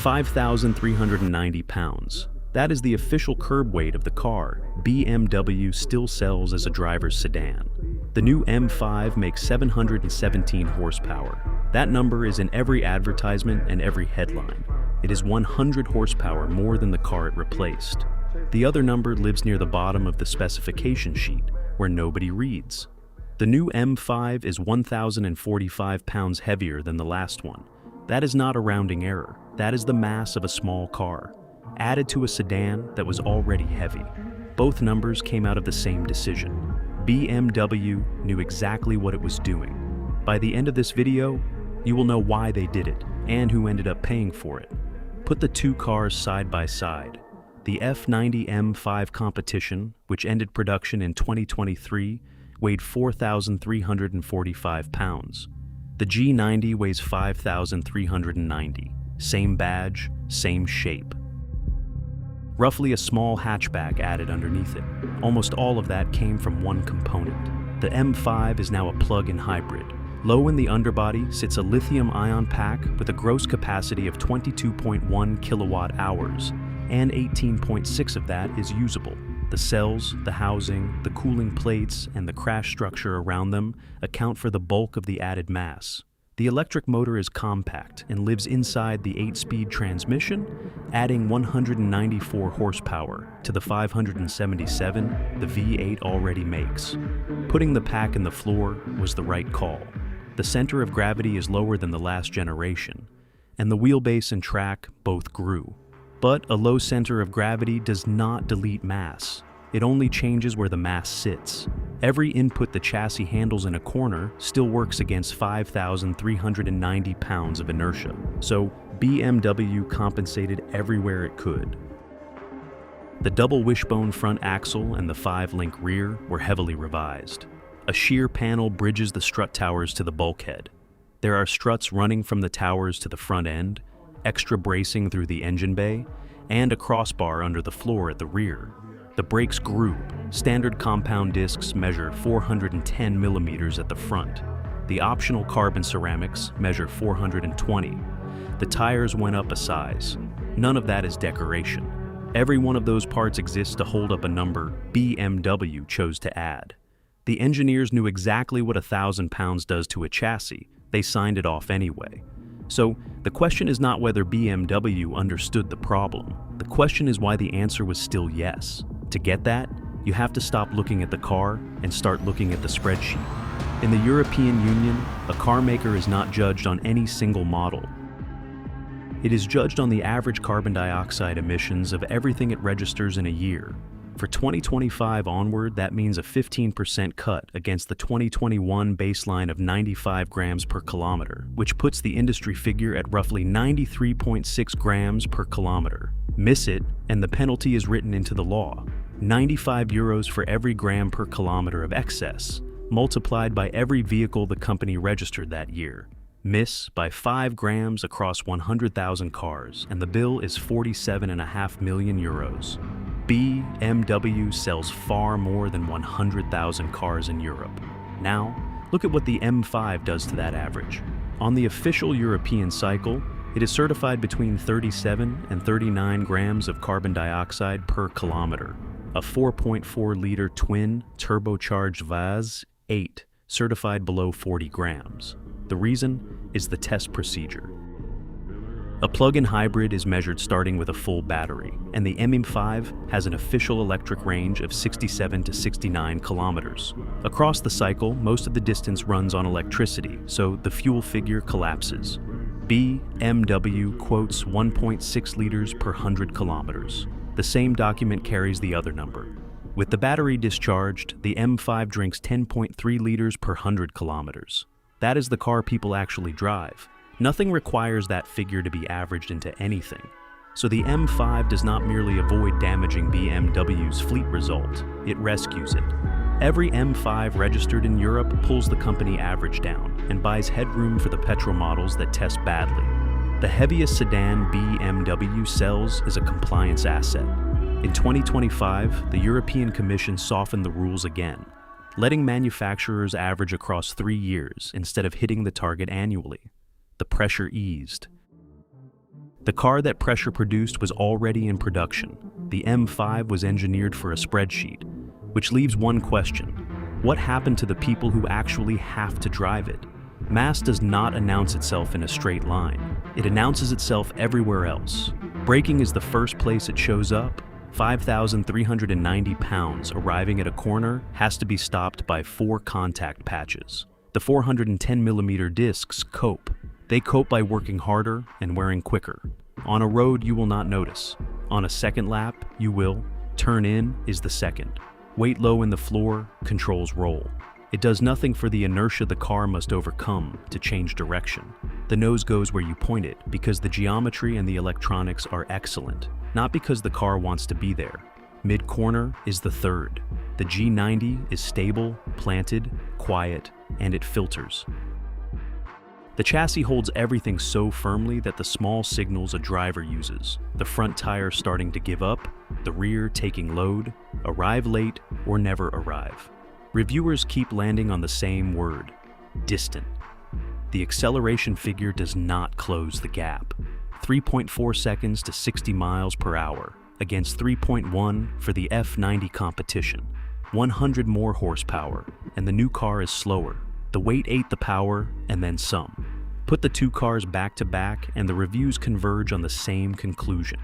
5,390 pounds. That is the official curb weight of the car BMW still sells as a driver's sedan. The new M5 makes 717 horsepower. That number is in every advertisement and every headline. It is 100 horsepower more than the car it replaced. The other number lives near the bottom of the specification sheet, where nobody reads. The new M5 is 1,045 pounds heavier than the last one. That is not a rounding error. That is the mass of a small car, added to a sedan that was already heavy. Both numbers came out of the same decision. BMW knew exactly what it was doing. By the end of this video, you will know why they did it and who ended up paying for it. Put the two cars side by side. The F90 M5 Competition, which ended production in 2023, weighed 4,345 pounds. The G90 weighs 5,390. Same badge, same shape. Roughly a small hatchback added underneath it. Almost all of that came from one component. The M5 is now a plug-in hybrid. Low in the underbody sits a lithium-ion pack with a gross capacity of 22.1 kilowatt hours, and 18.6 of that is usable. The cells, the housing, the cooling plates, and the crash structure around them account for the bulk of the added mass. The electric motor is compact and lives inside the 8-speed transmission, adding 194 horsepower to the 577 the V8 already makes. Putting the pack in the floor was the right call. The center of gravity is lower than the last generation, and the wheelbase and track both grew. But a low center of gravity does not delete mass. It only changes where the mass sits. Every input the chassis handles in a corner still works against 5,390 pounds of inertia. So BMW compensated everywhere it could. The double wishbone front axle and the 5-link rear were heavily revised. A shear panel bridges the strut towers to the bulkhead. There are struts running from the towers to the front end, extra bracing through the engine bay, and a crossbar under the floor at the rear. The brakes grew. Standard compound discs measure 410 millimeters at the front. The optional carbon ceramics measure 420. The tires went up a size. None of that is decoration. Every one of those parts exists to hold up a number BMW chose to add. The engineers knew exactly what 1,000 pounds does to a chassis. They signed it off anyway. So the question is not whether BMW understood the problem. The question is why the answer was still yes. To get that, you have to stop looking at the car and start looking at the spreadsheet. In the European Union, a car maker is not judged on any single model. It is judged on the average carbon dioxide emissions of everything it registers in a year. For 2025 onward, that means a 15% cut against the 2021 baseline of 95 grams per kilometer, which puts the industry figure at roughly 93.6 grams per kilometer. Miss it, and the penalty is written into the law. 95 euros for every gram per kilometer of excess, multiplied by every vehicle the company registered that year. Miss by 5 grams across 100,000 cars, and the bill is 47.5 million euros. BMW sells far more than 100,000 cars in Europe. Now, look at what the M5 does to that average. On the official European cycle, it is certified between 37 and 39 grams of carbon dioxide per kilometer. A 4.4-liter twin turbocharged Vaz 8 certified below 40 grams. The reason is the test procedure. A plug-in hybrid is measured starting with a full battery, and the M5 has an official electric range of 67 to 69 kilometers. Across the cycle, most of the distance runs on electricity, so the fuel figure collapses. BMW quotes 1.6 liters per 100 kilometers. The same document carries the other number. With the battery discharged, the M5 drinks 10.3 liters per 100 kilometers. That is the car people actually drive. Nothing requires that figure to be averaged into anything. So the M5 does not merely avoid damaging BMW's fleet result, it rescues it. Every M5 registered in Europe pulls the company average down and buys headroom for the petrol models that test badly. The heaviest sedan BMW sells is a compliance asset. In 2025, the European Commission softened the rules again, letting manufacturers average across 3 years instead of hitting the target annually. The pressure eased. The car that pressure produced was already in production. The M5 was engineered for a spreadsheet, which leaves one question. What happened to the people who actually have to drive it? Mass does not announce itself in a straight line. It announces itself everywhere else. Braking is the first place it shows up. 5,390 pounds arriving at a corner has to be stopped by 4 contact patches. The 410mm discs cope. They cope by working harder and wearing quicker. On a road, you will not notice. On a second lap, you will. Turn in is the second. Weight low in the floor, controls roll. It does nothing for the inertia the car must overcome to change direction. The nose goes where you point it because the geometry and the electronics are excellent, not because the car wants to be there. Mid-corner is the third. The G90 is stable, planted, quiet, and it filters. The chassis holds everything so firmly that the small signals a driver uses, the front tire starting to give up, the rear taking load, arrive late or never arrive. Reviewers keep landing on the same word, distant. The acceleration figure does not close the gap. 3.4 seconds to 60 miles per hour against 3.1 for the F90 Competition. 100 more horsepower, and the new car is slower. The weight ate the power, and then some. Put the two cars back to back, and the reviews converge on the same conclusion.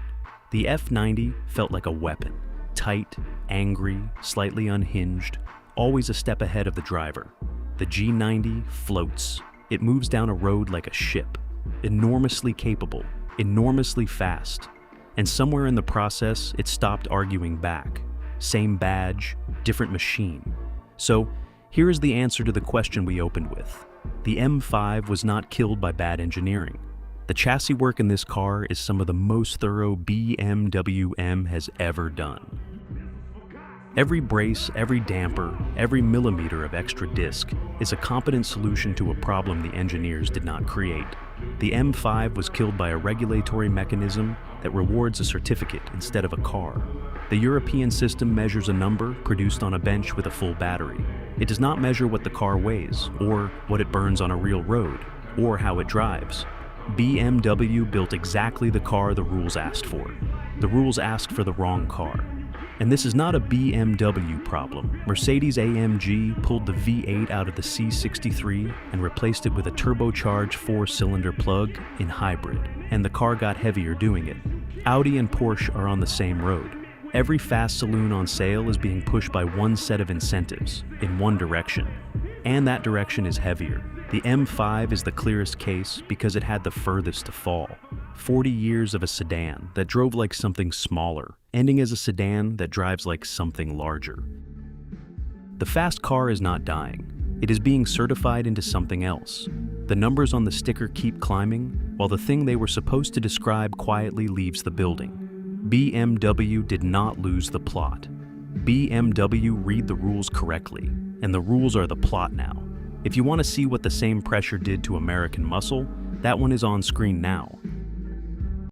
The F90 felt like a weapon. Tight, angry, slightly unhinged, always a step ahead of the driver. The G90 floats. It moves down a road like a ship. Enormously capable, enormously fast. And somewhere in the process, it stopped arguing back. Same badge, different machine. So, here is the answer to the question we opened with. The M5 was not killed by bad engineering. The chassis work in this car is some of the most thorough BMW M has ever done. Every brace, every damper, every millimeter of extra disc is a competent solution to a problem the engineers did not create. The M5 was killed by a regulatory mechanism that rewards a certificate instead of a car. The European system measures a number produced on a bench with a full battery. It does not measure what the car weighs, or what it burns on a real road, or how it drives. BMW built exactly the car the rules asked for. The rules asked for the wrong car. And this is not a BMW problem. Mercedes-AMG pulled the V8 out of the C63 and replaced it with a turbocharged 4-cylinder plug-in hybrid, and the car got heavier doing it. Audi and Porsche are on the same road. Every fast saloon on sale is being pushed by one set of incentives, in one direction, and that direction is heavier. The M5 is the clearest case because it had the furthest to fall. 40 years of a sedan that drove like something smaller, ending as a sedan that drives like something larger. The fast car is not dying. It is being certified into something else. The numbers on the sticker keep climbing, while the thing they were supposed to describe quietly leaves the building. BMW did not lose the plot. BMW read the rules correctly, and the rules are the plot now. If you want to see what the same pressure did to American muscle, that one is on screen now.